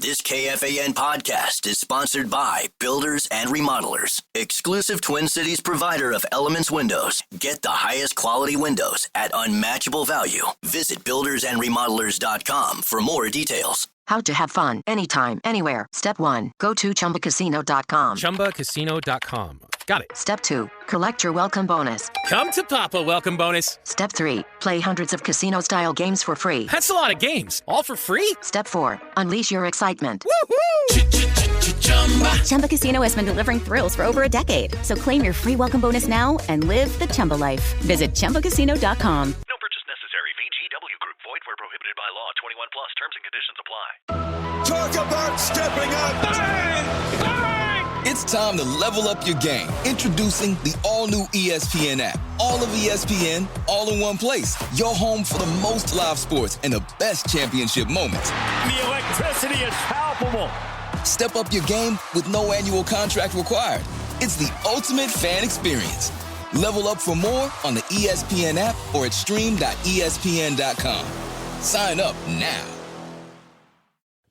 This KFAN podcast is sponsored by Builders and Remodelers, exclusive Twin Cities provider of Elements Windows. Get the highest quality windows at unmatchable value. Visit buildersandremodelers.com for more details. How to have fun anytime, anywhere. Step 1. Go to ChumbaCasino.com. ChumbaCasino.com. Got it. Step 2. Collect your welcome bonus. Come to Papa welcome bonus. Step 3. Play hundreds of casino-style games for free. That's a lot of games. All for free? Step 4. Unleash your excitement. Woohoo! Chumba Casino has been delivering thrills for over a decade. So claim your free welcome bonus now and live the Chumba life. Visit ChumbaCasino.com. No purchase necessary. VGW Group. Void where prohibited by law. 21 plus. Terms and conditions apply. Talk about stepping up. Bang! Bang! It's time to level up your game. Introducing the all-new ESPN app. All of ESPN, all in one place. Your home for the most live sports and the best championship moments. The electricity is palpable. Step up your game with no annual contract required. It's the ultimate fan experience. Level up for more on the ESPN app or at stream.espn.com. Sign up now.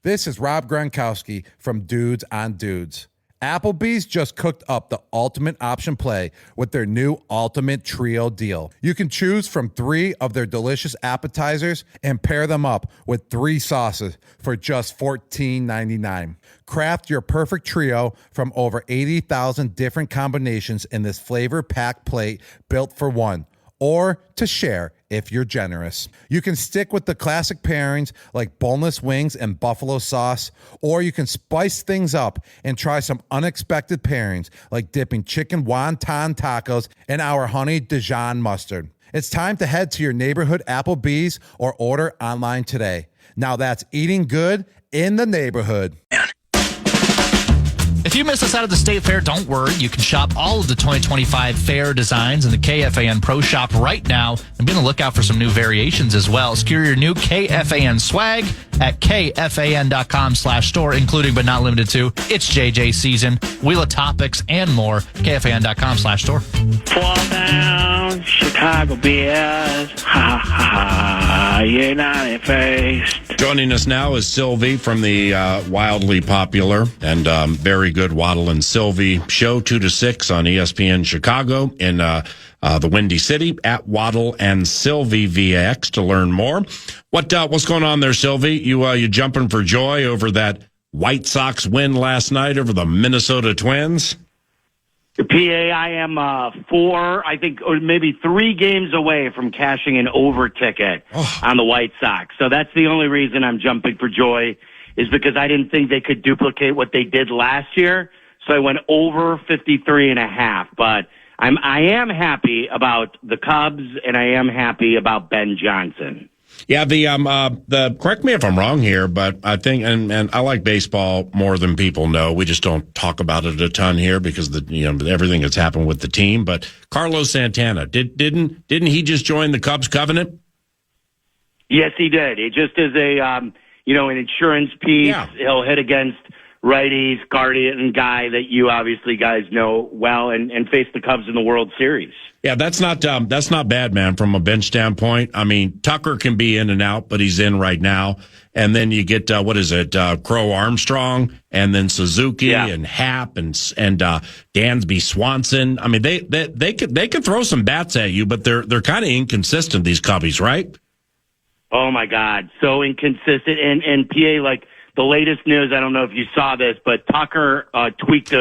This is Rob Gronkowski from Dudes on Dudes. Applebee's just cooked up the ultimate option play with their new Ultimate Trio deal. You can choose from 3 of their delicious appetizers and pair them up with 3 sauces for just $14.99. Craft your perfect trio from over 80,000 different combinations in this flavor-packed plate built for one, or to share if you're generous. You can stick with the classic pairings like boneless wings and buffalo sauce, or you can spice things up and try some unexpected pairings like dipping chicken wonton tacos in our honey Dijon mustard. It's time to head to your neighborhood Applebee's or order online today. Now that's eating good in the neighborhood. If you missed us out of the State Fair, don't worry. You can shop all of the 2025 fair designs in the KFAN Pro Shop right now and be on the lookout for some new variations as well. Secure your new KFAN swag at KFAN.com/store, including but not limited to It's JJ Season, Wheel of Topics, and more. KFAN.com/store. Fall down, Chicago Bears. Ha ha ha. You're not in face. Joining us now is Silvy from the wildly popular and very good Waddle and Silvy show, 2 to 6 on ESPN Chicago in the Windy City at Waddle and Silvy VX to learn more. What's going on there, Silvy? You jumping for joy over that White Sox win last night over the Minnesota Twins? PA, I am 4, I think, or maybe 3 games away from cashing an over ticket on the White Sox. So that's the only reason I'm jumping for joy, is because I didn't think they could duplicate what they did last year. So I went over 53.5. But I am happy about the Cubs, and I am happy about Ben Johnson. Yeah, the correct me if I'm wrong here, but I think, and I like baseball more than people know. We just don't talk about it a ton here because everything that's happened with the team. But Carlos Santana, didn't he just join the Cubs covenant? Yes, he did. It just is an insurance piece. Yeah. He'll hit against righties, guardian guy that you obviously guys know well, and face the Cubs in the World Series. Yeah, that's not bad, man, from a bench standpoint. I mean, Tucker can be in and out, but he's in right now. And then you get, Crow Armstrong, and then Suzuki and Happ and Dansby Swanson. I mean, they could throw some bats at you, but they're kind of inconsistent, these Cubbies, right? Oh my God, so inconsistent. And PA, like the latest news, I don't know if you saw this, but Tucker tweaked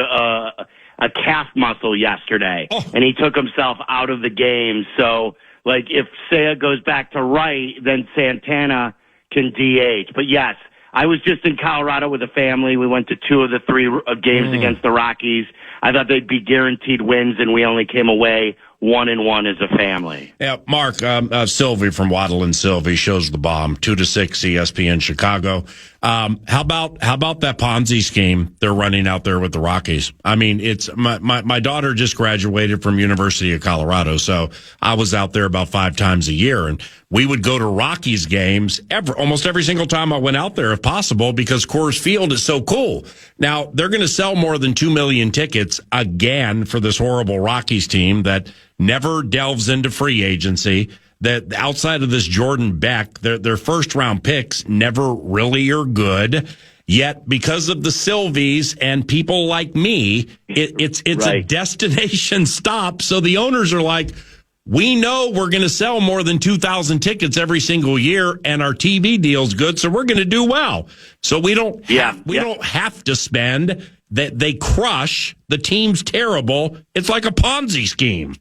a calf muscle yesterday, and he took himself out of the game. So, like, if Seiya goes back to right, then Santana can DH. But yes, I was just in Colorado with a family. We went to 2 of the 3 games against the Rockies. I thought they'd be guaranteed wins, and we only came away 1-1 as a family. Yeah, Mark, Silvy from Waddle and Silvy shows the bomb, 2 to 6 ESPN Chicago. How about that Ponzi scheme they're running out there with the Rockies? I mean, it's my daughter just graduated from University of Colorado, so I was out there about 5 times a year, and we would go to Rockies games almost every single time I went out there, if possible, because Coors Field is so cool. Now, they're going to sell more than 2 million tickets again for this horrible Rockies team that never delves into free agency, that outside of this Jordan Beck, their first round picks never really are good. Yet, because of the Silvies and people like me, it's a destination stop. So the owners are like, we know we're going to sell more than 2,000 tickets every single year, and our TV deal's good, so we're going to do well. So we don't have to spend. That they crush. The team's terrible. It's like a Ponzi scheme.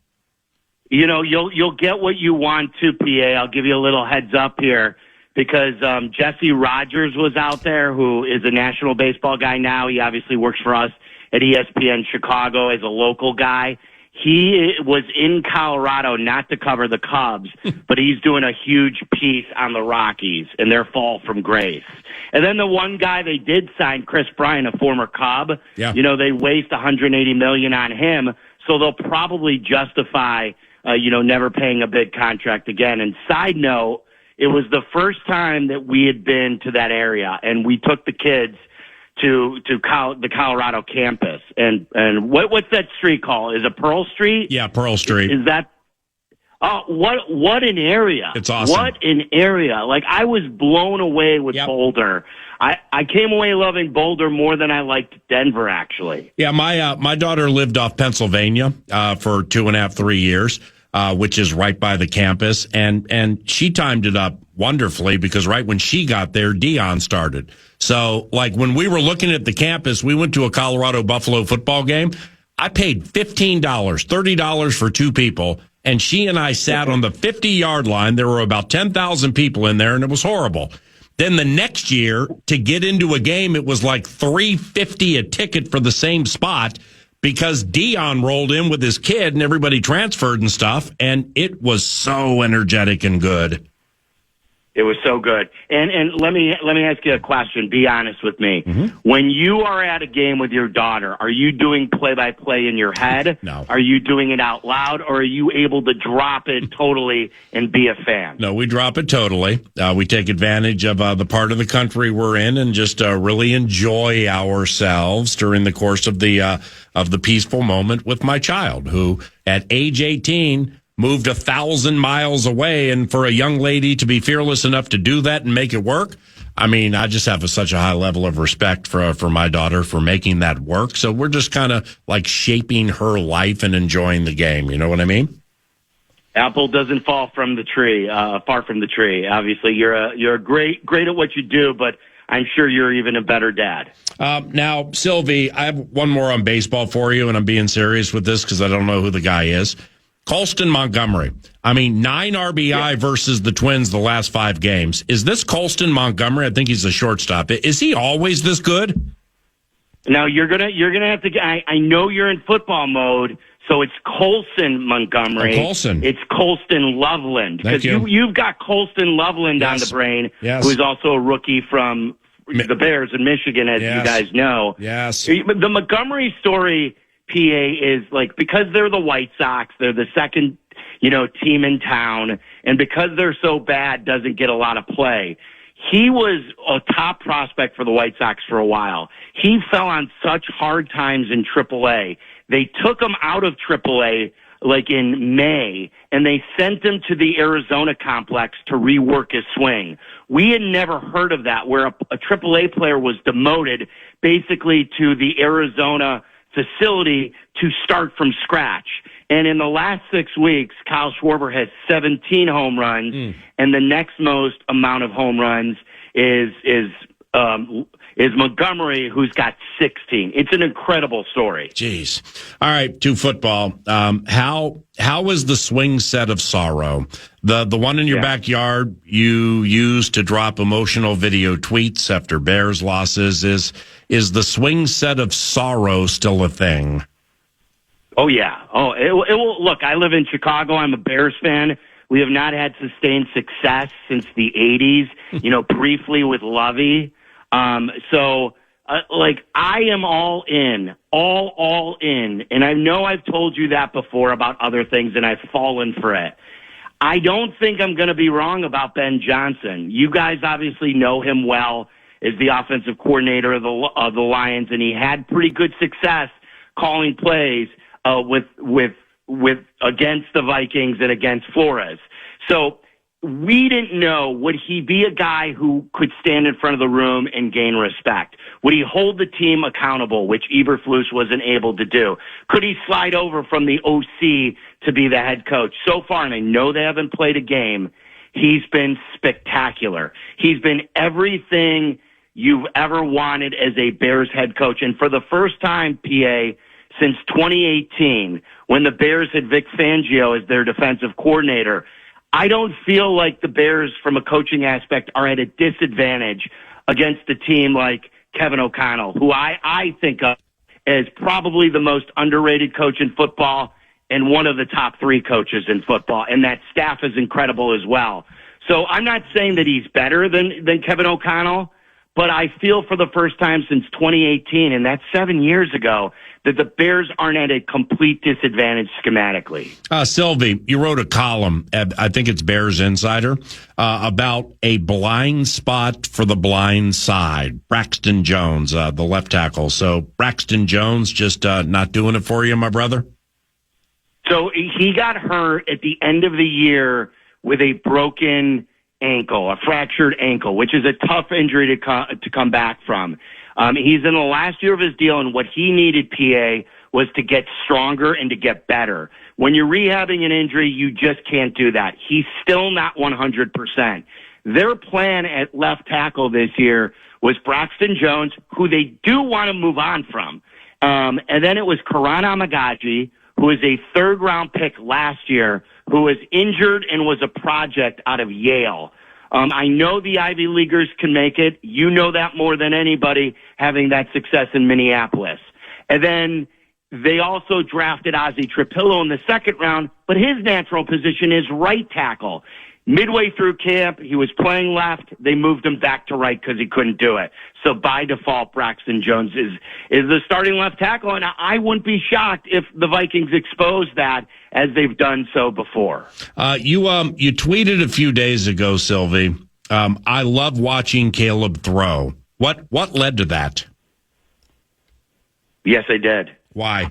You know, you'll get what you want to, PA. I'll give you a little heads up here because Jesse Rogers was out there, who is a national baseball guy now. He obviously works for us at ESPN Chicago as a local guy. He was in Colorado not to cover the Cubs, but he's doing a huge piece on the Rockies and their fall from grace. And then the one guy they did sign, Chris Bryant, a former Cub, you know, they waste $180 million on him, so they'll probably justify, never paying a big contract again. And side note, it was the first time that we had been to that area, and we took the kids to the Colorado campus. And what's that street called? Is it Pearl Street? Yeah, Pearl Street. Is that? Oh, what an area. It's awesome. What an area. Like, I was blown away with Boulder. I came away loving Boulder more than I liked Denver, actually. Yeah, my daughter lived off Pennsylvania for 2.5, 3 years, which is right by the campus. And she timed it up wonderfully because right when she got there, Deion started. So, like, when we were looking at the campus, we went to a Colorado Buffalo football game. I paid $15, $30 for two people, and she and I sat on the 50-yard line. There were about 10,000 people in there, and it was horrible. Then the next year, to get into a game, it was like $3.50 a ticket for the same spot because Deion rolled in with his kid, and everybody transferred and stuff, and it was so energetic and good. It was so good. And let me ask you a question. Be honest with me. Mm-hmm. When you are at a game with your daughter, are you doing play-by-play in your head? No. Are you doing it out loud, or are you able to drop it totally and be a fan? No, we drop it totally. We take advantage of the part of the country we're in and just really enjoy ourselves during the course of the peaceful moment with my child, who at age 18 moved 1,000 miles away, and for a young lady to be fearless enough to do that and make it work, I mean, I just have such a high level of respect for my daughter for making that work. So we're just kind of like shaping her life and enjoying the game. You know what I mean? Apple doesn't fall from the tree, far from the tree. Obviously, you're great at what you do, but I'm sure you're even a better dad. Now, Silvy, I have one more on baseball for you, and I'm being serious with this because I don't know who the guy is. Colston Montgomery. I mean, 9 RBI versus the Twins the last 5 games. Is this Colston Montgomery? I think he's a shortstop. Is he always this good? Now you're gonna have to. I know you're in football mode, so it's Colston Montgomery. Colston. It's Colston Loveland because you've got Colston Loveland on the brain, who's also a rookie from the Bears in Michigan, as you guys know. Yes. The Montgomery story, PA, is like, because they're the White Sox, they're the second, team in town, and because they're so bad, doesn't get a lot of play. He was a top prospect for the White Sox for a while. He fell on such hard times in AAA. They took him out of AAA like in May, and they sent him to the Arizona complex to rework his swing. We had never heard of that, where a AAA player was demoted basically to the Arizona facility to start from scratch. And in the last 6 weeks, Kyle Schwarber has 17 home runs, and the next most amount of home runs is Montgomery, who's got 16. It's an incredible story. Jeez. All right, to football. How is the swing set of sorrow? The one in your backyard you use to drop emotional video tweets after Bears losses, is the swing set of sorrow still a thing? Oh, yeah. Oh, it will. Look, I live in Chicago. I'm a Bears fan. We have not had sustained success since the 80s, briefly with Lovey. So I am all in, all in. And I know I've told you that before about other things, and I've fallen for it. I don't think I'm going to be wrong about Ben Johnson. You guys obviously know him well as the offensive coordinator of the Lions, and he had pretty good success calling plays with against the Vikings and against Flores. So we didn't know, would he be a guy who could stand in front of the room and gain respect? Would he hold the team accountable, which Eberflus wasn't able to do? Could he slide over from the OC to be the head coach? So far, and I know they haven't played a game, he's been spectacular. He's been everything you've ever wanted as a Bears head coach. And for the first time, PA, since 2018, when the Bears had Vic Fangio as their defensive coordinator, I don't feel like the Bears, from a coaching aspect, are at a disadvantage against a team like Kevin O'Connell, who I think of as probably the most underrated coach in football and one of the top 3 coaches in football. And that staff is incredible as well. So I'm not saying that he's better than Kevin O'Connell, but I feel for the first time since 2018, and that's 7 years ago, that the Bears aren't at a complete disadvantage schematically. Silvy, you wrote a column, I think it's Bears Insider, about a blind spot for the blind side. Braxton Jones, the left tackle. So Braxton Jones just not doing it for you, my brother? So he got hurt at the end of the year with a broken ankle, a fractured ankle, which is a tough injury to come back from. He's in the last year of his deal, and what he needed, PA, was to get stronger and to get better. When you're rehabbing an injury, you just can't do that. He's still not 100%. Their plan at left tackle this year was Braxton Jones, who they do want to move on from. And then it was Karan Amagaji, who was a third-round pick last year, who was injured and was a project out of Yale. I know the Ivy Leaguers can make it. You know that more than anybody, having that success in Minneapolis. And then they also drafted Ozzie Trapillo in the second round, but his natural position is right tackle. Midway through camp, he was playing left. They moved him back to right because he couldn't do it. So by default, Braxton Jones is the starting left tackle, and I wouldn't be shocked if the Vikings expose that as they've done so before. You tweeted a few days ago, Silvy. I love watching Caleb throw. What led to that? Yes, I did. Why?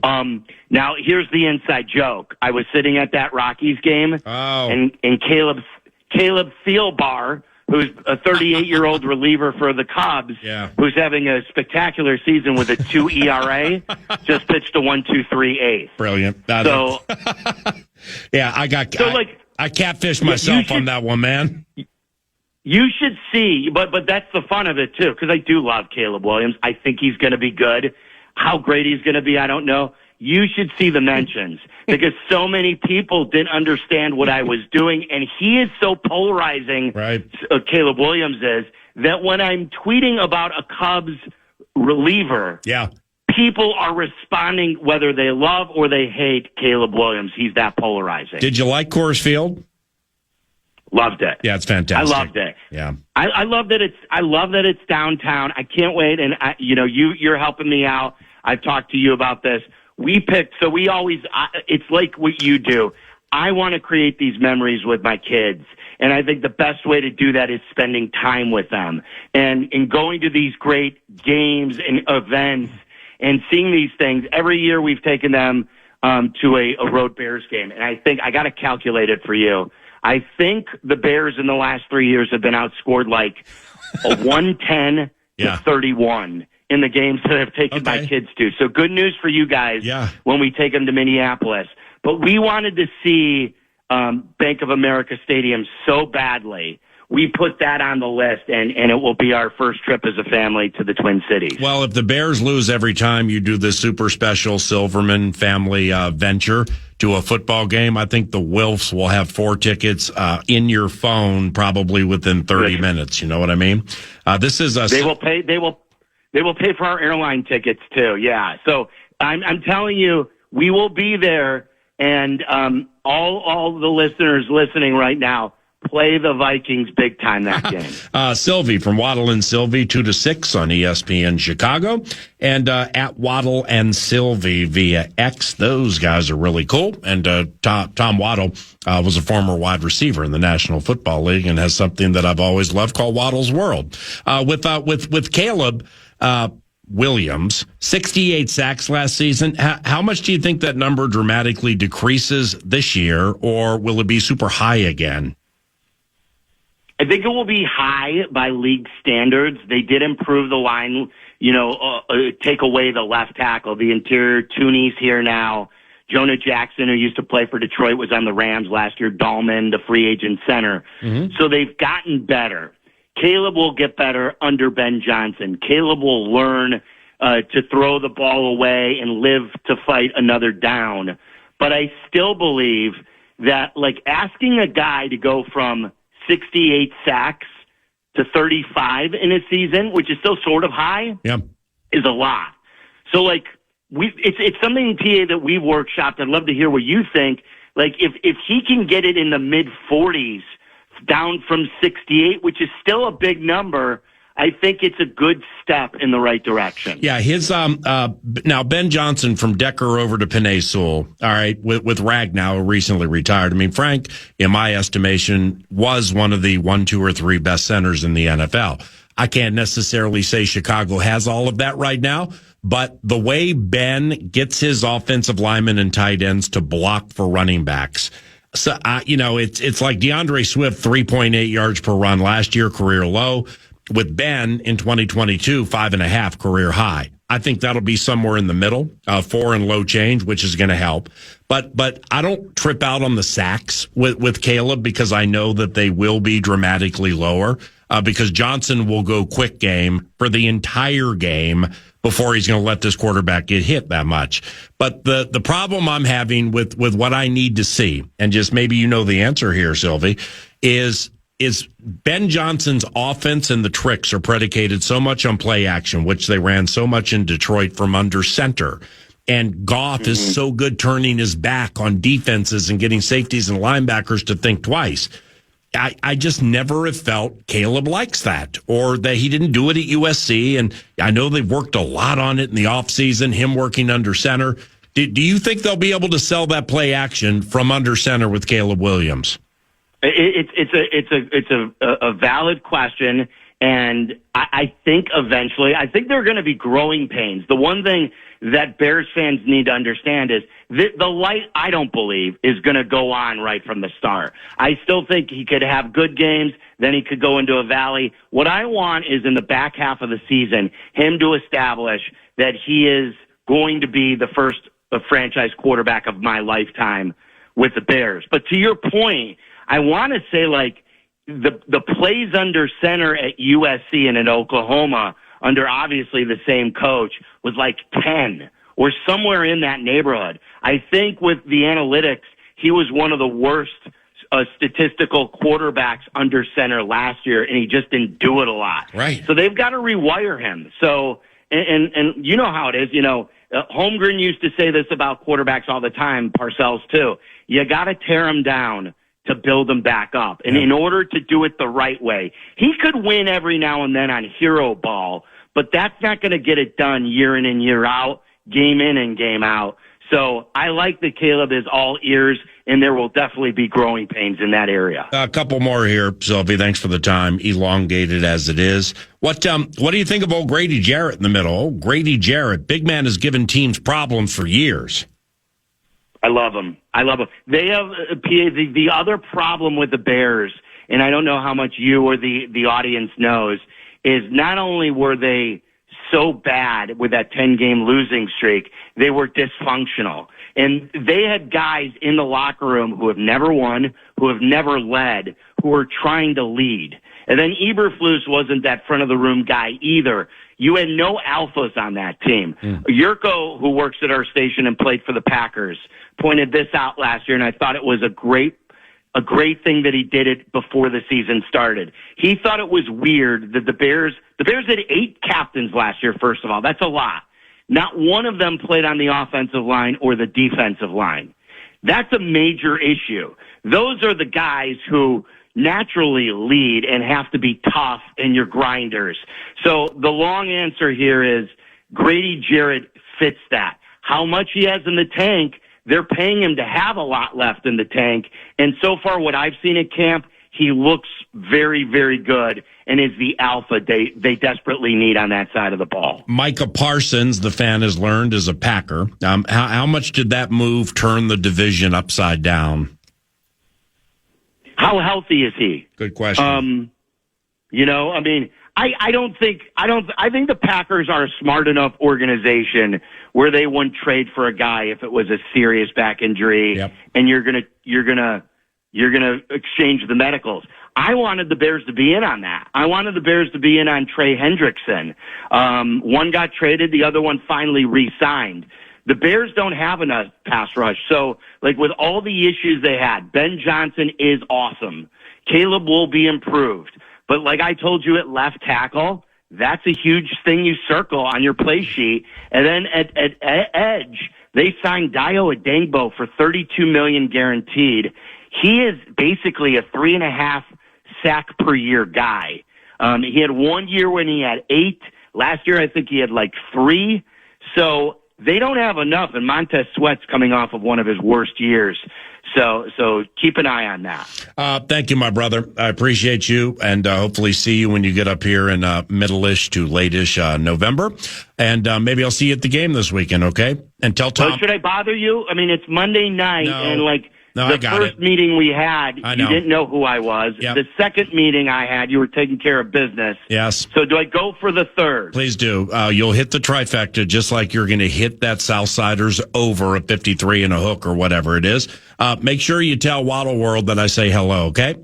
Now here's the inside joke. I was sitting at that Rockies game, and Caleb Thielbar, who's a 38-year-old reliever for the Cubs, who's having a spectacular season with a 2 ERA, just pitched a 1.23 Brilliant. So, yeah, I catfished myself on that one, man. You should see, but that's the fun of it, too, because I do love Caleb Williams. I think he's going to be good. How great he's going to be, I don't know. You should see the mentions because so many people didn't understand what I was doing, and he is so polarizing, right. Caleb Williams is, that when I'm tweeting about a Cubs reliever, people are responding whether they love or they hate Caleb Williams. He's that polarizing. Did you like Coors Field? Loved it. Yeah, it's fantastic. I loved it. Yeah, I love that it's downtown. I can't wait, and you're helping me out. I've talked to you about this. It's like what you do. I want to create these memories with my kids, and I think the best way to do that is spending time with them and going to these great games and events and seeing these things. Every year we've taken them to a road Bears game, and I think I got to calculate it for you. I think the Bears in the last 3 years have been outscored like a 110 to 31 in the games that I've taken my kids to. So good news for you guys when we take them to Minneapolis. But we wanted to see Bank of America Stadium so badly. We put that on the list, and it will be our first trip as a family to the Twin Cities. Well, if the Bears lose every time you do this super special Silverman family venture to a football game, I think the Wilfs will have 4 tickets in your phone probably within 30 minutes. You know what I mean? This is a... They will pay for our airline tickets too. Yeah. So I'm telling you, we will be there, and all the listeners listening right now, play the Vikings big time that game. Silvy from Waddle and Silvy, 2 to 6 on ESPN Chicago, and at Waddle and Silvy via X. Those guys are really cool. And Tom Waddle was a former wide receiver in the National Football League and has something that I've always loved called Waddle's World. With Caleb Williams, 68 sacks last season. How much do you think that number dramatically decreases this year, or will it be super high again? I think it will be high by league standards. They did improve the line, take away the left tackle, the interior. Tooney's here now. Jonah Jackson, who used to play for Detroit, was on the Rams last year. Dahlman, the free agent center. Mm-hmm. So they've gotten better. Caleb will get better under Ben Johnson. Caleb will learn to throw the ball away and live to fight another down. But I still believe that, asking a guy to go from 68 sacks to 35 in a season, which is still sort of high, is a lot. So, it's something, PA, that we've workshopped. I'd love to hear what you think. If he can get it in the mid-40s, down from 68, which is still a big number, I think it's a good step in the right direction. Yeah, his now Ben Johnson from Decker over to Penei Sewell, all right, with Ragnow, who recently retired. I mean, Frank, in my estimation, was one of the 1, 2, or 3 best centers in the NFL. I can't necessarily say Chicago has all of that right now, but the way Ben gets his offensive linemen and tight ends to block for running backs. So, it's like DeAndre Swift, 3.8 yards per run last year, career low. With Ben in 2022, 5.5 career high. I think that'll be somewhere in the middle, 4 and low change, which is going to help. But I don't trip out on the sacks with Caleb because I know that they will be dramatically lower because Johnson will go quick game for the entire game before he's going to let this quarterback get hit that much. But the problem I'm having with what I need to see, and just maybe you know the answer here, Silvy, is Ben Johnson's offense and the tricks are predicated so much on play action, which they ran so much in Detroit from under center. And Goff is so good turning his back on defenses and getting safeties and linebackers to think twice. I just never have felt Caleb likes that, or that he didn't do it at USC. And I know they've worked a lot on it in the offseason, him working under center. Do you think they'll be able to sell that play action from under center with Caleb Williams? It's a valid question, and I think eventually, there are going to be growing pains. The one thing that Bears fans need to understand is the light, I don't believe, is going to go on right from the start. I still think he could have good games, then he could go into a valley. What I want is in the back half of the season, him to establish that he is going to be the first franchise quarterback of my lifetime with the Bears. But to your point, I want to say, the plays under center at USC and at Oklahoma under obviously the same coach was 10 or somewhere in that neighborhood. I think with the analytics, he was one of the worst statistical quarterbacks under center last year, and he just didn't do it a lot. Right. So they've got to rewire him. So, and you know how it is, Holmgren used to say this about quarterbacks all the time, Parcells too. You got to tear them down to build them back up. And in order to do it the right way, he could win every now and then on hero ball, but that's not going to get it done year in and year out, game in and game out. So I like that Caleb is all ears, and there will definitely be growing pains in that area. A couple more here, Silvy. Thanks for the time, elongated as it is. What do you think of old Grady Jarrett in the middle? Old Grady Jarrett, big man, has given teams problems for years. I love them. They have, the other problem with the Bears, and I don't know how much you or the audience knows, is not only were they so bad with that 10-game losing streak, they were dysfunctional. And they had guys in the locker room who have never won, who have never led, who are trying to lead. And then Eberflus wasn't that front-of-the-room guy either. You had no alphas on that team. Yurko, who works at our station and played for the Packers, pointed this out last year, and I thought it was a great thing that he did it before the season started. He thought it was weird that the Bears had 8 captains last year, first of all. That's a lot. Not one of them played on the offensive line or the defensive line. That's a major issue. Those are the guys who naturally lead and have to be tough and you're grinders. So the long answer here is Grady Jarrett fits that. How much he has in the tank, they're paying him to have a lot left in the tank. And so far what I've seen at camp, he looks very, very good and is the alpha they desperately need on that side of the ball. Micah Parsons, the fan has learned, is a Packer. How much did that move turn the division upside down? How healthy is he? Good question. You know, I mean, I think the Packers are a smart enough organization where they wouldn't trade for a guy if it was a serious back injury, and you're gonna exchange the medicals. I wanted the Bears to be in on that. I wanted the Bears to be in on Trey Hendrickson. One got traded, the other one finally re-signed. The Bears don't have enough pass rush. So, like, with all the issues they had, Ben Johnson is awesome. Caleb will be improved. But like I told you at left tackle, that's a huge thing you circle on your play sheet. And then at edge, they signed Dayo Adengbo for $32 million guaranteed. He is basically a 3.5 sack per year guy. He had 1 year when he had 8. Last year, I think he had like 3. So they don't have enough, and Montez Sweat's coming off of one of his worst years. So keep an eye on that. Thank you, my brother. I appreciate you, and hopefully see you when you get up here in middle-ish to late-ish November. And maybe I'll see you at the game this weekend, okay? And tell Tom. So should I bother you? I mean, it's Monday night, the first meeting we had, you didn't know who I was. Yep. The second meeting I had, you were taking care of business. Yes. So do I go for the third? Please do. You'll hit the trifecta just like you're going to hit that Southsiders over at 53 and a hook or whatever it is. Make sure you tell Waddle World that I say hello, okay?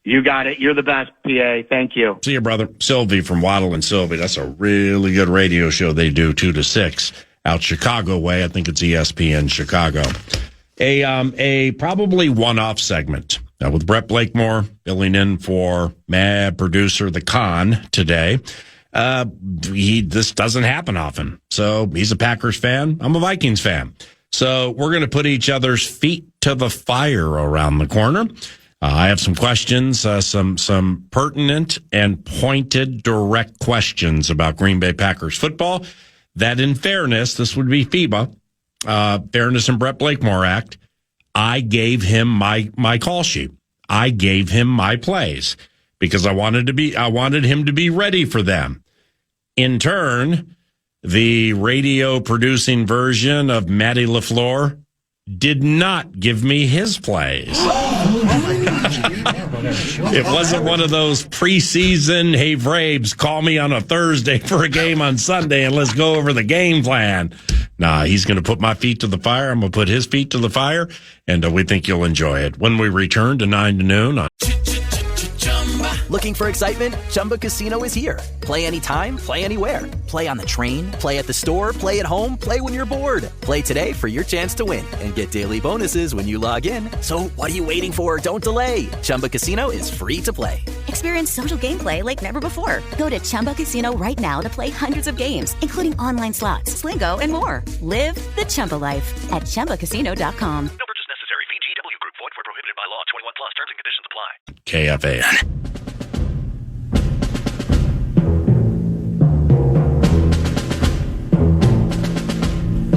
You got it. You're the best, PA. Thank you. See you, brother. Silvy from Waddle and Silvy. That's a really good radio show they do, 2 to 6 out Chicago way. I think it's ESPN Chicago. A probably one-off segment with Brett Blakemore filling in for mad producer the Con today. This doesn't happen often. So he's a Packers fan. I'm a Vikings fan. So we're going to put each other's feet to the fire around the corner. I have some questions, some pertinent and pointed, direct questions about Green Bay Packers football. That, in fairness, this would be FIBA. Fairness and Brett Blakemore Act. I gave him my call sheet. I gave him my plays because I wanted him to be ready for them. In turn, the radio producing version of Matty LaFleur did not give me his plays. It wasn't one of those preseason, hey, Vrabes, call me on a Thursday for a game on Sunday and let's go over the game plan. Nah, he's going to put my feet to the fire. I'm going to put his feet to the fire, and we think you'll enjoy it. When we return to 9 to noon on Looking for excitement? Chumba Casino is here. Play anytime, play anywhere. Play on the train, play at the store, play at home, play when you're bored. Play today for your chance to win and get daily bonuses when you log in. So what are you waiting for? Don't delay. Chumba Casino is free to play. Experience social gameplay like never before. Go to Chumba Casino right now to play hundreds of games, including online slots, Slingo, and more. Live the Chumba life at ChumbaCasino.com. No purchase necessary. VGW Group. Void where prohibited by law. 21 plus. Terms and conditions apply. KFAN.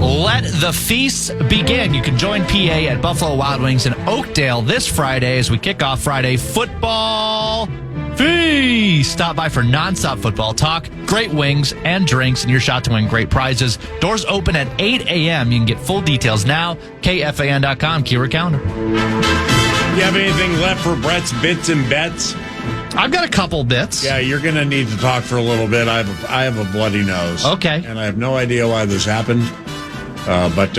Let the feast begin. You can join PA at Buffalo Wild Wings in Oakdale this Friday as we kick off Friday football feast. Stop by for nonstop football talk, great wings and drinks, and your shot to win great prizes. Doors open at 8 a.m. You can get full details now. KFAN.com, keyword calendar. You have anything left for Brett's Bits and Bets? I've got a couple bits. Yeah, you're going to need to talk for a little bit. I have a bloody nose. Okay. And I have no idea why this happened. But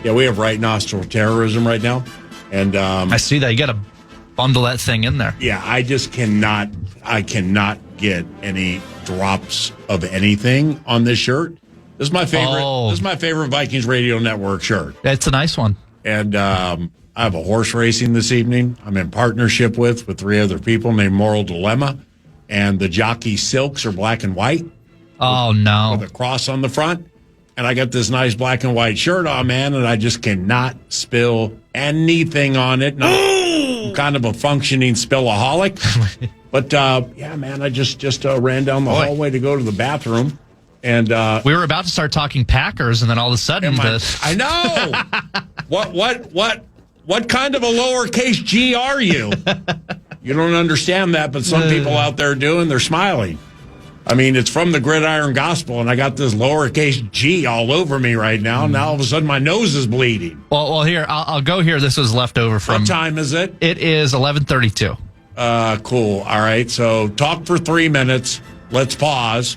we have right nostril terrorism right now. And I see that. You got to bundle that thing in there. Yeah, I cannot get any drops of anything on this shirt. This is my favorite. Oh. This is my favorite Vikings Radio Network shirt. It's a nice one. And I have a horse racing this evening. I'm in partnership with 3 other people named Moral Dilemma. And the jockey silks are black and white. Oh, no. With a cross on the front. And I got this nice black and white shirt on, man, and I just cannot spill anything on it. I'm kind of a functioning spillaholic. But, man, I just ran down the hallway to go to the bathroom. And we were about to start talking Packers, and then all of a sudden I know. What kind of a lowercase G are you? You don't understand that, but some people out there do, and they're smiling. I mean, it's from the Gridiron Gospel, and I got this lowercase G all over me right now. Now, all of a sudden, my nose is bleeding. Well, here, I'll go here. This was left over from... What time is it? It is 11:32. Cool. All right. So talk for 3 minutes. Let's pause,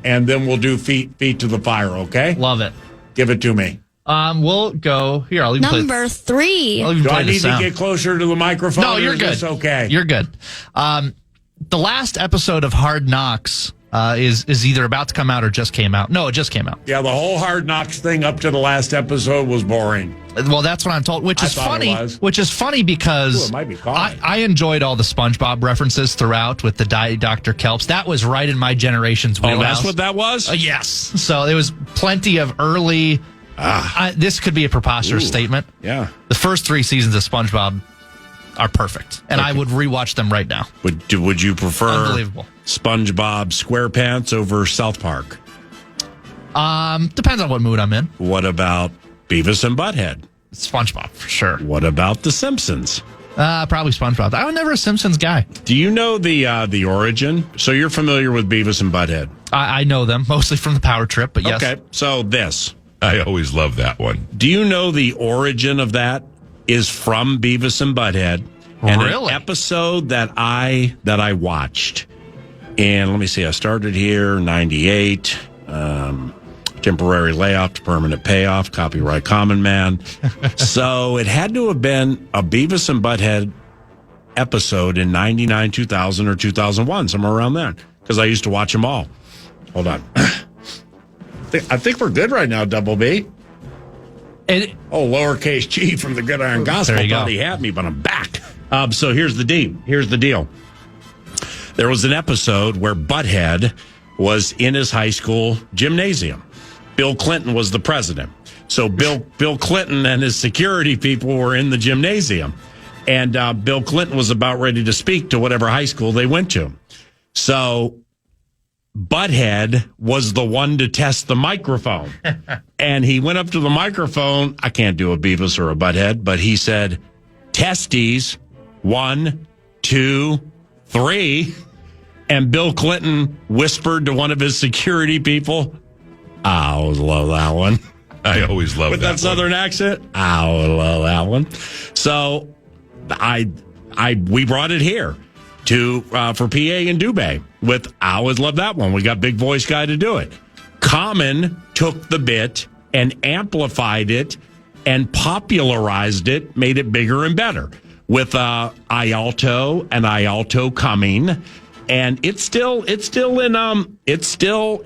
and then we'll do feet to the fire. Okay. Love it. Give it to me. We'll go here. I'll even Number 3. Do I need to get closer to the microphone? No, you're good. Okay. You're good. The last episode of Hard Knocks is either about to come out or just came out. No, it just came out. Yeah, the whole Hard Knocks thing up to the last episode was boring. Well, that's what I'm told, which is funny. Which is funny because it might be I enjoyed all the SpongeBob references throughout with the Dr. Kelps. That was right in my generation's wheelhouse. Oh, that's what that was? Yes. So there was plenty of early. This could be a preposterous statement. Yeah. The first 3 seasons of SpongeBob are perfect, and I would rewatch them right now. Would you prefer Unbelievable. SpongeBob SquarePants over South Park? Depends on what mood I'm in. What about Beavis and Butthead? SpongeBob, for sure. What about The Simpsons? Probably SpongeBob. I was never a Simpsons guy. Do you know the origin? So you're familiar with Beavis and Butthead? I know them, mostly from the Power Trip, but yes. Okay, so this. I always love that one. Do you know the origin of that is from Beavis and Butthead? And really? An episode that I watched. And let me see, I started here, 98. Temporary layoff to permanent payoff, copyright common man. So it had to have been a Beavis and Butthead episode in 99, 2000, or 2001, somewhere around there. Because I used to watch them all. Hold on. I think we're good right now, Double B. Lowercase G from the Gridiron Gospel. There you thought go. he had me, but I'm back. So here's the deal. There was an episode where Butthead was in his high school gymnasium. Bill Clinton was the president. So Bill Clinton and his security people were in the gymnasium. And Bill Clinton was about ready to speak to whatever high school they went to. So Butthead was the one to test the microphone. And he went up to the microphone. I can't do a Beavis or a Butthead, but he said, "Testes, 1, 2, 3. And Bill Clinton whispered to one of his security people, I always love that one. I always love with that that southern accent. I always love that one. So we brought it here to for PA and Dubé with I always love that one. We got Big Voice Guy to do it. Common took the bit and amplified it and popularized it, made it bigger and better with Ialto and Ialto coming, and it's still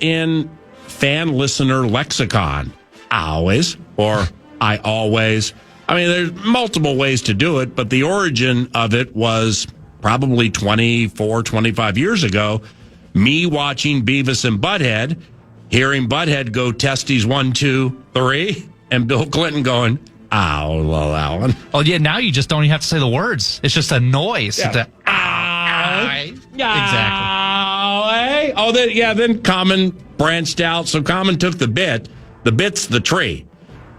in fan listener lexicon. Always or I always. I mean, there's multiple ways to do it, but the origin of it was probably 24, 25 years ago. Me watching Beavis and Butthead, hearing Butthead go testes 1, 2, 3, and Bill Clinton going, "Ow, love that one." Oh yeah, now you just don't even have to say the words. It's just a noise. Yeah. Exactly. Then Common branched out. So Common took the bit. The bit's the tree.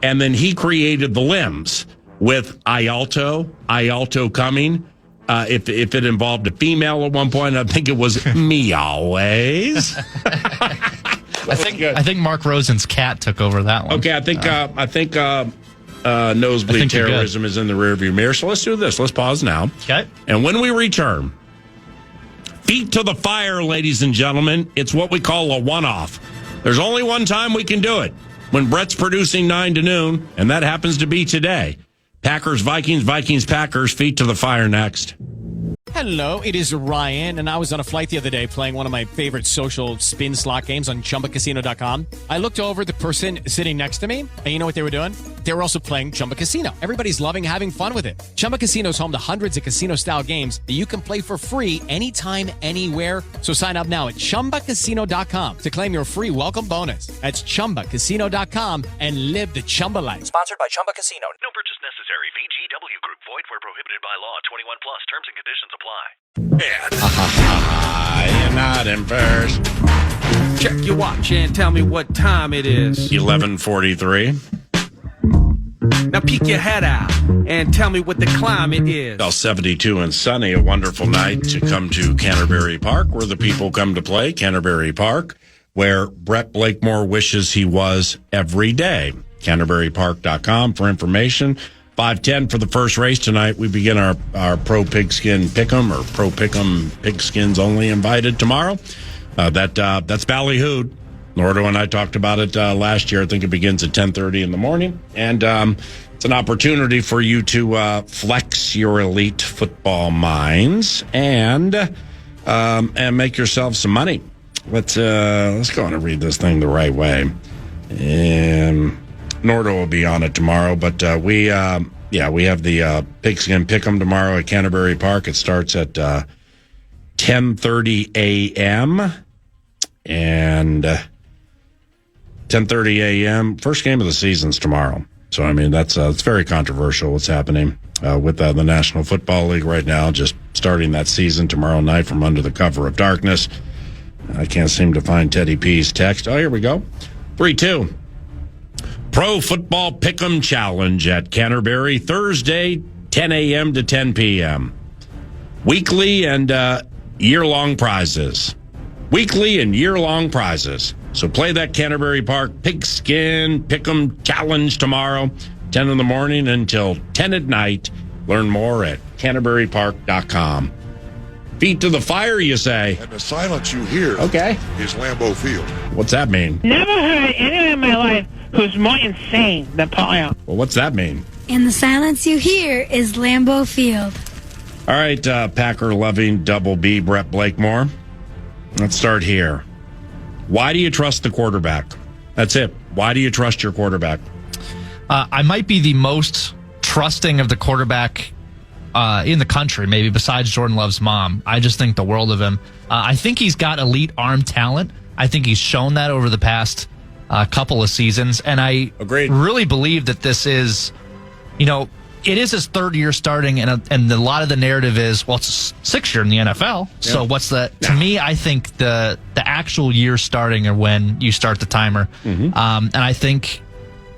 And then he created the limbs with Ialto coming. If it involved a female at one point, I think it was me always. I think Mark Rosen's cat took over that one. Okay, I think nosebleed terrorism is in the rearview mirror. So let's do this. Let's pause now. Okay. And when we return, feet to the fire, ladies and gentlemen. It's what we call a one-off. There's only one time we can do it. When Brett's producing 9 to noon, and that happens to be today. Packers, Vikings, Packers, feet to the fire next. Hello, it is Ryan, and I was on a flight the other day playing one of my favorite social spin slot games on ChumbaCasino.com. I looked over at the person sitting next to me, and you know what they were doing? They were also playing Chumba Casino. Everybody's loving having fun with it. Chumba Casino is home to hundreds of casino-style games that you can play for free anytime, anywhere. So sign up now at ChumbaCasino.com to claim your free welcome bonus. That's ChumbaCasino.com and live the Chumba life. Sponsored by Chumba Casino. No purchase necessary. VGW Group. Void where prohibited by law. 21 plus. Terms and conditions apply. You're not in first. Check your watch and tell me what time it is. 11:43. Now peek your head out and tell me what the climate is. Well, 72 and sunny, a wonderful night to come to Canterbury Park, where the people come to play. Canterbury Park, where Brett Blakemore wishes he was every day. CanterburyPark.com for information. 5:10 for the first race tonight. We begin our Pro Pigskin Pick'em or Pro Pick'em Pigskins only invited tomorrow. That's Ballyhooed. Nordo and I talked about it last year. I think it begins at 10:30 in the morning. And it's an opportunity for you to flex your elite football minds and make yourself some money. Let's go on and read this thing the right way. Nordo will be on it tomorrow, but we have the Pigskin Pick'em tomorrow at Canterbury Park. It starts at 10:30 a.m. and 10:30 a.m. First game of the season's tomorrow. So I mean that's it's very controversial what's happening with the National Football League right now, just starting that season tomorrow night from under the cover of darkness. I can't seem to find Teddy P's text. Oh, here we go. 3-2. Pro Football Pick'em Challenge at Canterbury, Thursday, 10 a.m. to 10 p.m. Weekly and year-long prizes. Weekly and year-long prizes. So play that Canterbury Park Pigskin Pick'em Challenge tomorrow, 10 in the morning until 10 at night. Learn more at CanterburyPark.com. Feet to the fire, you say? And the silence you hear is Lambeau Field. What's that mean? Never heard anyone in my life who's more insane than Paul Allen. Well, what's that mean? And the silence you hear is Lambeau Field. All right, Packer-loving Double B Brett Blakemore. Let's start here. Why do you trust the quarterback? That's it. Why do you trust your quarterback? I might be the most trusting of the quarterback in the country, maybe besides Jordan Love's mom. I just think the world of him. I think he's got elite arm talent. I think he's shown that over the past couple of seasons. And I really believe that this is, it is his third year starting, and a lot of the narrative is, well, it's his sixth year in the NFL. Yeah. So what's the? To me, I think the actual year starting are when you start the timer. Mm-hmm. And I think,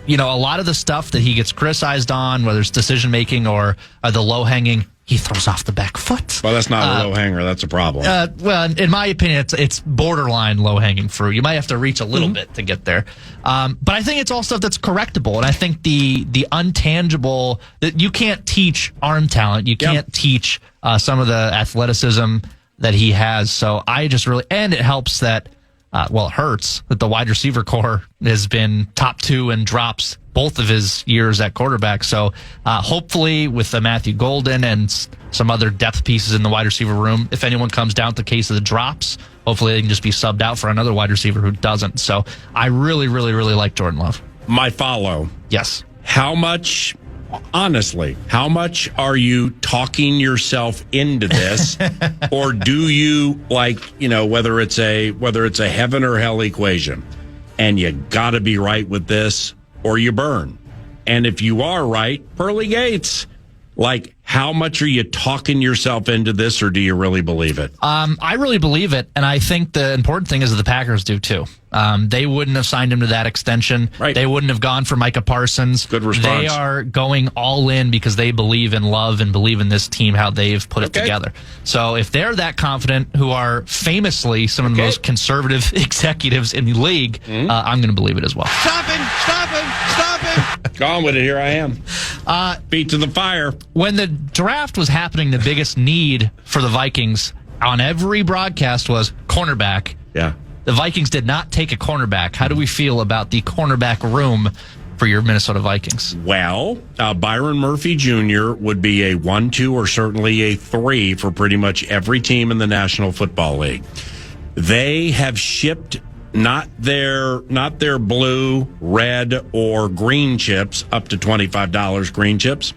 a lot of the stuff that he gets criticized on, whether it's decision making or the low hanging, he throws off the back foot. Well, that's not a low hanger. That's a problem. Well, in my opinion, it's borderline low hanging fruit. You might have to reach a little bit to get there. But I think it's all stuff that's correctable. And I think the untangible, that you can't teach arm talent. You can't teach some of the athleticism that he has. So I just really, and it helps that, it hurts that the wide receiver core has been top 2 in drops both of his years at quarterback. So hopefully with Matthew Golden and some other depth pieces in the wide receiver room, if anyone comes down to the case of the drops, hopefully they can just be subbed out for another wide receiver who doesn't. So I really, really, really like Jordan Love. My follow. Yes. How much are you talking yourself into this? Or do you, whether it's a heaven or hell equation, and you got to be right with this or you burn? And if you are right, pearly gates. How much are you talking yourself into this, or do you really believe it? I really believe it, and I think the important thing is that the Packers do too. They wouldn't have signed him to that extension. Right. They wouldn't have gone for Micah Parsons. Good response. They are going all in because they believe in Love and believe in this team, how they've put it together. So if they're that confident, who are famously some of the most conservative executives in the league, I'm going to believe it as well. Stop him! Gone with it. Here I am. Feet to the fire. When the draft was happening, the biggest need for the Vikings on every broadcast was cornerback. Yeah. The Vikings did not take a cornerback. How do we feel about the cornerback room for your Minnesota Vikings? Well, Byron Murphy Jr. would be a 1, 2, or certainly a 3 for pretty much every team in the National Football League. They have shipped not their blue, red, or green chips up to $25 green chips.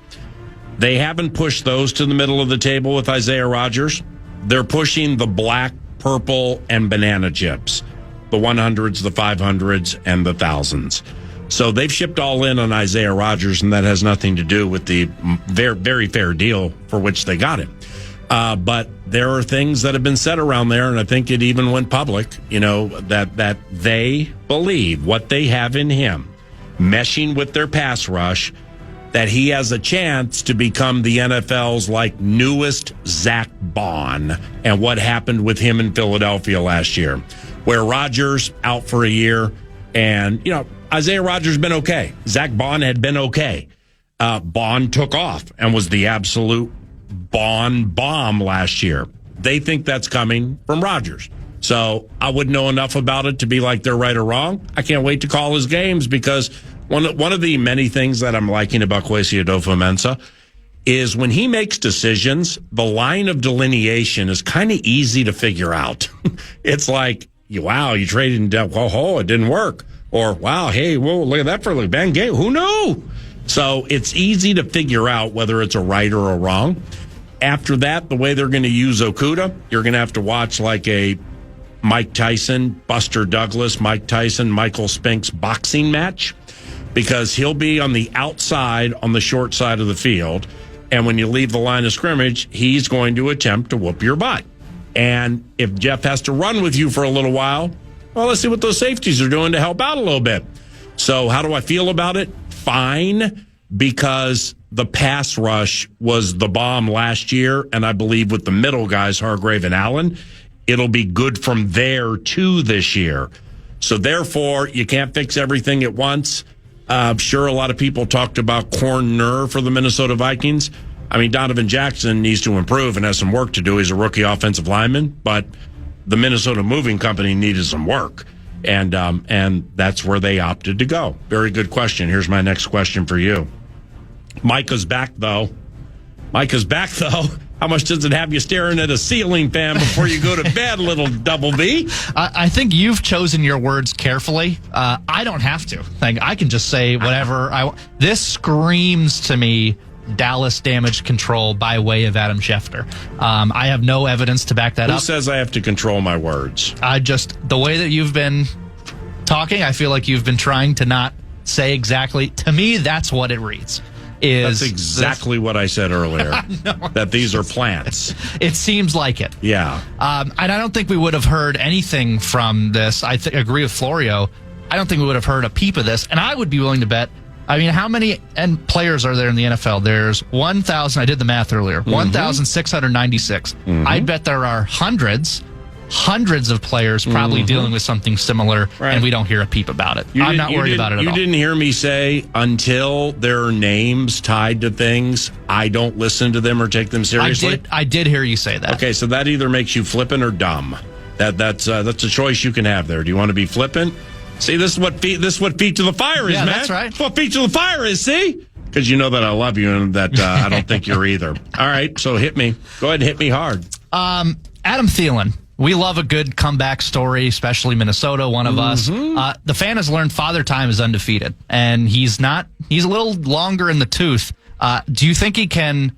They haven't pushed those to the middle of the table with Isaiah Rodgers. They're pushing the black, purple, and banana chips, the 100s, the 500s, and the 1000s. So they've shipped all in on Isaiah Rodgers, and that has nothing to do with the very, very fair deal for which they got him. But there are things that have been said around there, and I think it even went public, that they believe what they have in him, meshing with their pass rush, that he has a chance to become the NFL's newest Zach Bond, and what happened with him in Philadelphia last year, where Rodgers out for a year, and Isaiah Rodgers been okay. Zach Bond had been okay. Bond took off and was the absolute Bond bomb last year. They think that's coming from Rodgers. So I wouldn't know enough about it to be like they're right or wrong. I can't wait to call his games because one of the many things that I'm liking about Kwesi Adofo-Mensah is when he makes decisions, the line of delineation is kind of easy to figure out. It's like, wow, you traded, it didn't work. Or, wow, hey, whoa, look at that for Ben Gay. Who knew? So it's easy to figure out whether it's a right or a wrong. After that, the way they're going to use Okudah, you're going to have to watch like a Mike Tyson, Buster Douglas, Mike Tyson, Michael Spinks boxing match, because he'll be on the outside, on the short side of the field. And when you leave the line of scrimmage, he's going to attempt to whoop your butt. And if Jeff has to run with you for a little while, well, let's see what those safeties are doing to help out a little bit. So how do I feel about it? Fine, because the pass rush was the bomb last year, and I believe with the middle guys, Hargrave and Allen, it'll be good from there too this year. So therefore, you can't fix everything at once. I'm sure a lot of people talked about corner for the Minnesota Vikings. I mean, Donovan Jackson needs to improve and has some work to do. He's a rookie offensive lineman, but the Minnesota Moving Company needed some work, and that's where they opted to go. Very good question. Here's my next question for you. Micah's back, though. How much does it have you staring at a ceiling fan before you go to bed, little Double B? I think you've chosen your words carefully. I don't have to. I can just say whatever I want. This screams to me Dallas damage control by way of Adam Schefter. I have no evidence to back that up. Who says I have to control my words? The way that you've been talking, I feel like you've been trying to not say exactly. To me, that's what it reads. That's exactly what I said earlier, that these are plants. It seems like it. Yeah. And I don't think we would have heard anything from this. I agree with Florio. I don't think we would have heard a peep of this. And I would be willing to bet, I mean, how many players are there in the NFL? There's 1,000. I did the math earlier. 1,696. I'd bet there are hundreds of players probably dealing with something similar, and we don't hear a peep about it. I'm not worried about it at all. You didn't hear me say, until there are names tied to things, I don't listen to them or take them seriously? I did hear you say that. Okay, so that either makes you flippant or dumb. That's a choice you can have there. Do you want to be flippant? See, this is what feet to the fire is, man. Yeah, that's right. That's what feet to the fire is, see? Because you know that I love you and that I don't think you're either. All right, so hit me. Go ahead and hit me hard. Adam Thielen. We love a good comeback story, especially Minnesota, one of us. The fan has learned Father Time is undefeated, and he's a little longer in the tooth. Do you think he can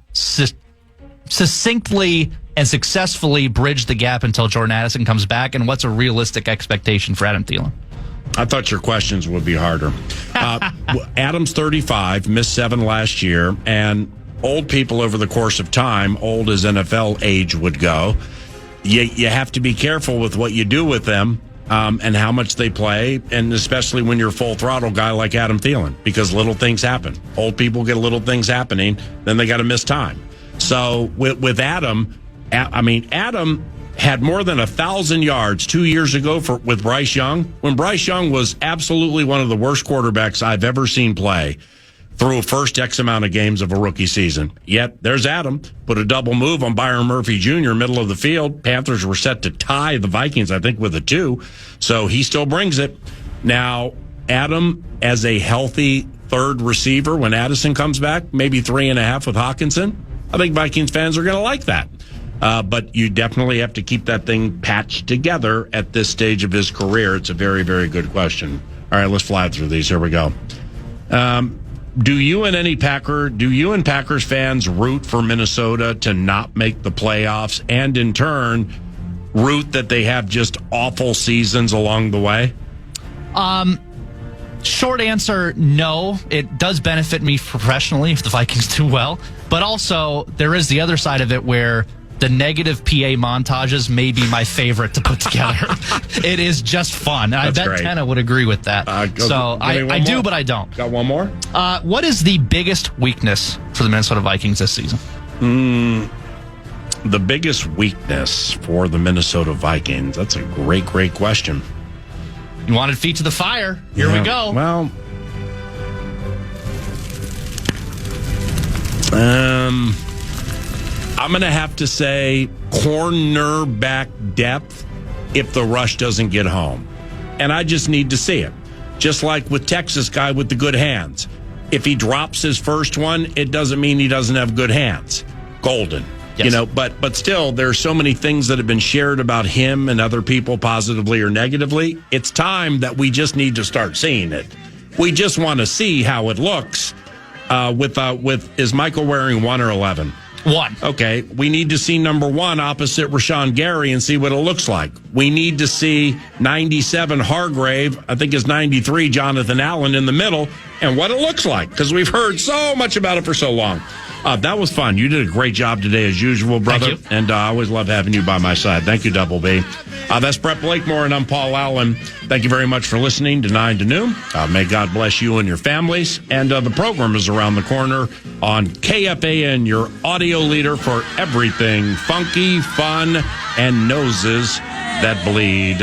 succinctly and successfully bridge the gap until Jordan Addison comes back? And what's a realistic expectation for Adam Thielen? I thought your questions would be harder. Adam's 35, missed 7 last year, and old people over the course of time, old as NFL age would go, you have to be careful with what you do with them and how much they play, and especially when you're a full throttle guy like Adam Thielen, because little things happen. Old people get little things happening, then they got to miss time. So with Adam, Adam had more than 1,000 yards 2 years ago with Bryce Young, when Bryce Young was absolutely one of the worst quarterbacks I've ever seen play through a first X amount of games of a rookie season. Yet, there's Adam. Put a double move on Byron Murphy Jr., middle of the field. Panthers were set to tie the Vikings, I think, with a 2. So he still brings it. Now, Adam, as a healthy third receiver, when Addison comes back, maybe 3.5 with Hawkinson, I think Vikings fans are going to like that. But you definitely have to keep that thing patched together at this stage of his career. It's a very, very good question. All right, let's fly through these. Here we go. Do you and Packers fans root for Minnesota to not make the playoffs, and in turn root that they have just awful seasons along the way? Short answer, no. It does benefit me professionally if the Vikings do well, but also there is the other side of it where the negative PA montages may be my favorite to put together. It is just fun. I bet Tenna would agree with that. I do, but I don't. Got one more? What is the biggest weakness for the Minnesota Vikings this season? The biggest weakness for the Minnesota Vikings? That's a great, great question. You wanted feet to the fire. Here we go. Well, I'm going to have to say cornerback depth if the rush doesn't get home. And I just need to see it. Just like with Texas guy with the good hands. If he drops his first one, it doesn't mean he doesn't have good hands. Golden. Yes. But still, there are so many things that have been shared about him and other people positively or negatively. It's time that we just need to start seeing it. We just want to see how it looks with is Michael wearing 1 or 11? 1. Okay, we need to see number 1 opposite Rashawn Gary and see what it looks like. We need to see 97 Hargrave, I think is 93 Jonathan Allen in the middle, and what it looks like, because we've heard so much about it for so long. That was fun. You did a great job today, as usual, brother. And I always love having you by my side. Thank you, Double B. That's Brett Blakemore, and I'm Paul Allen. Thank you very much for listening to 9 to Noon. May God bless you and your families. And the program is around the corner on KFAN, your audio leader for everything funky, fun, and noses that bleed.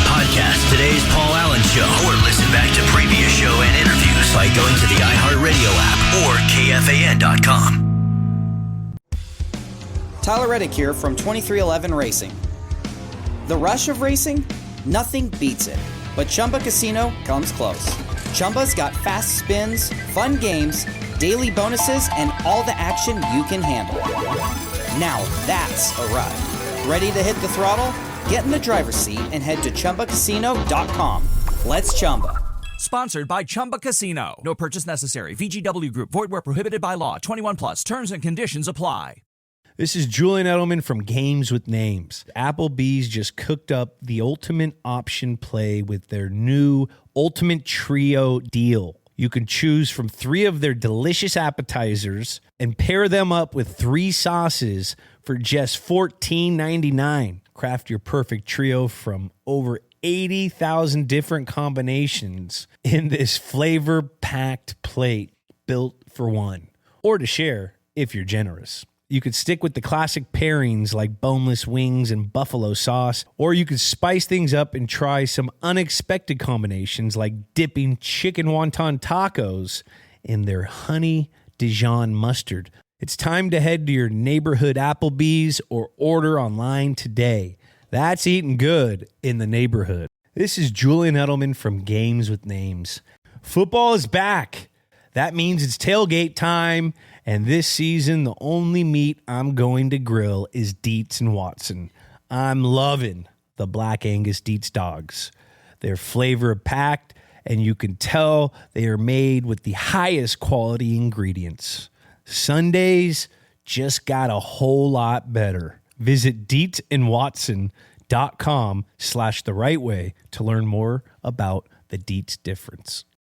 Podcast today's Paul Allen Show, or listen back to previous show and interviews by going to the iHeartRadio app or KFAN.com. Tyler Reddick here from 2311 Racing. The rush of racing? Nothing beats it. But Chumba Casino comes close. Chumba's got fast spins, fun games, daily bonuses, and all the action you can handle. Now that's a ride. Ready to hit the throttle? Get in the driver's seat and head to ChumbaCasino.com. Let's Chumba. Sponsored by Chumba Casino. No purchase necessary. VGW Group. Void where prohibited by law. 21 plus. Terms and conditions apply. This is Julian Edelman from Games with Names. Applebee's just cooked up the ultimate option play with their new Ultimate Trio deal. You can choose from 3 of their delicious appetizers and pair them up with 3 sauces for just $14.99. Craft your perfect trio from over 80,000 different combinations in this flavor-packed plate built for one, or to share if you're generous. You could stick with the classic pairings like boneless wings and buffalo sauce, or you could spice things up and try some unexpected combinations like dipping chicken wonton tacos in their honey Dijon mustard. It's time to head to your neighborhood Applebee's or order online today. That's eating good in the neighborhood. This is Julian Edelman from Games with Names. Football is back. That means it's tailgate time, and this season the only meat I'm going to grill is Dietz and Watson. I'm loving the Black Angus Dietz dogs. They're flavor-packed, and you can tell they are made with the highest quality ingredients. Sundays just got a whole lot better. Visit DietzandWatson.com/the right way to learn more about the Dietz difference.